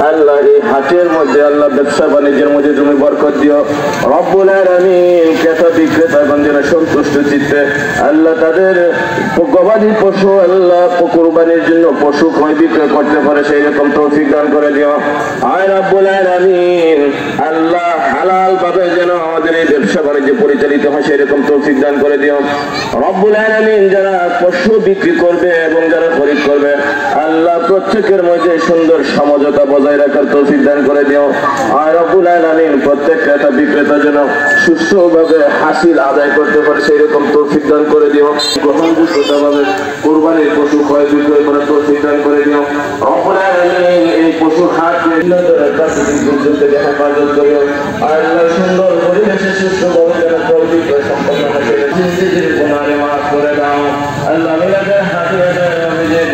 আল্লাহ এই হাটের মধ্যে আল্লাহ ব্যবসা বাণিজ্যের মধ্যে তুমি বরকত দিও রব্বুল আলামিন। ক্রেতা বিক্রেতাগণ যেন সন্তুষ্ট চিত্তে আল্লাহ তাদের গবাদি পশু আল্লাহ কুরবানির জন্য পশু ক্রয় বিক্রয় করতে পারে সেই রকম তৌফিক দান করে দিও আয় রব্বুল আলামিন। আল্লাহ হালাল ভাবে যেন আমাদের এই ব্যবসা বাণিজ্য পরিচালিত হয় সেই রকম তৌফিক দান করে দিও রব্বুল আলামিন। যারা পশু বিক্রি করবে এবং যারা খরিদ করবে আল্লাহ প্রত্যেকের মধ্যে সুন্দর সমঝোতা বজায় রাখার তৌফিক দান করে দিও আর রব্বুল আলামিন। প্রত্যেক ক্রেতা বিক্রেতা যেন সুষ্ঠুভাবে হাসিল আদায় করতে পারে সেই রকম তৌফিক দান করে দিও। গ্রহণযোগ্যতাভাবে কুরবানির পশু ক্রয় বিক্রয় করার তৌফিক দান করে দিও রব্বুল আলামিন। এই পশুর হাট হেফাজত করিও আল্লাহ। সুন্দর পরিবেশে সুষ্ঠুভাবে যেন ক্রয় বিক্রয় সম্পন্ন হয় মাফ করে দাও আল্লাহ। মিলাদের হাতে নিজের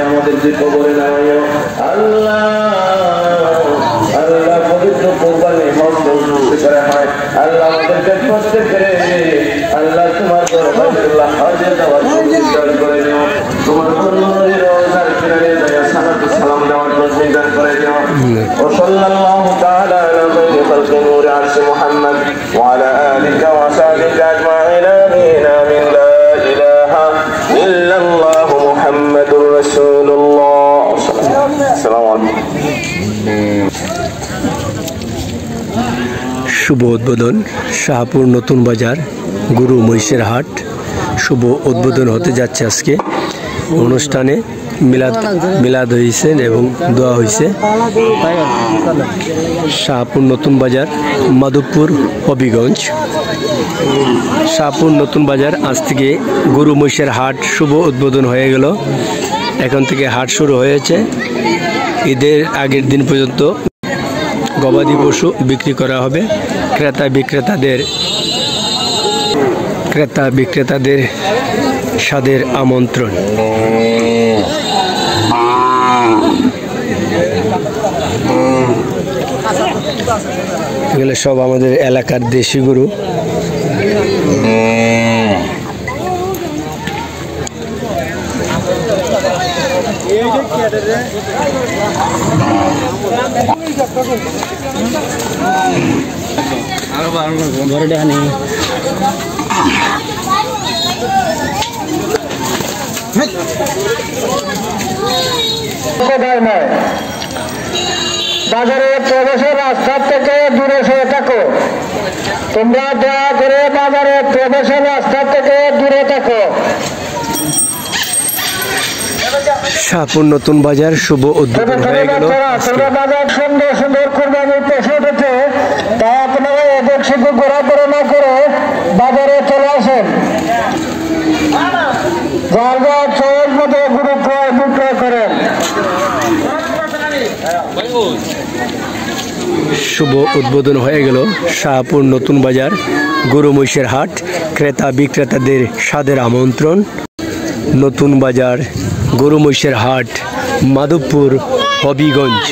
আমাদেরকে কবরে নামাইও আল্লাহ। আল্লাহ পবিত্র কোরবানি করে হয় আল্লাহ আমাদেরকে প্রত্যেকের আল্লাহ তোমার হজে যাওয়ার করে নিও তোমার সালাম দেওয়ার প্রতিদান করে নিও ও সাল্লাল্লাহু তাআলা আলা খায়রি খালকি নূর আরশ মুহাম্মদ ওয়া আলা আলিহি ওয়া সাহবিহি আজমাইন আমিন আমিন লা ইলাহা ইল্লাল্লাহ মুহাম্মাদুর রাসূলুল্লাহ। আসসালামু আলাইকুম। শুভ উদ্বোধন শাহপুর নতুন বাজার গুরু মহিষের হাট শুভ উদ্বোধন হতে যাচ্ছে আজকে। অনুষ্ঠানে মিলাদ হয়েছে এবং দোয়া হয়েছে। শাহপুর নতুন বাজার মাধবপুর হবিগঞ্জ। শাহপুর নতুন বাজার আজ থেকে গুরু মহিষের হাট শুভ উদ্বোধন হয়ে গেল। এখন থেকে হাট শুরু হয়েছে। ঈদের আগের দিন পর্যন্ত গবাদি পশু বিক্রি করা হবে। ক্রেতা বিক্রেতাদের স্বাদের আমন্ত্রণ। এগুলো সব আমাদের এলাকার দেশি গরু। বাজারে প্রবেশের রাস্তা থেকে দূরে সরে থাকো। তোমরা দয়া করে বাজারে প্রবেশের রাস্তা থেকে দূরে থাকো। শাহপুর নতুন বাজার শুভ উদ্বোধন হয়ে গেল। বাজার সুন্দর সুন্দর কুরবানির পশু উঠেছে, তাই আপনারা এদের শুধু ঘোরাফেরা না করে বাজারে চলে আসেন। যার যার চোর মতো গরু ক্রয় বিক্রয় করেন। শুভ উদ্বোধন হয়ে গেল শাহপুর নতুন বাজার গরু মহিষের হাট। ক্রেতা বিক্রেতাদের স্বাদের আমন্ত্রণ। নতুন বাজার গরু মহিষের হাট মাধবপুর হবিগঞ্জ।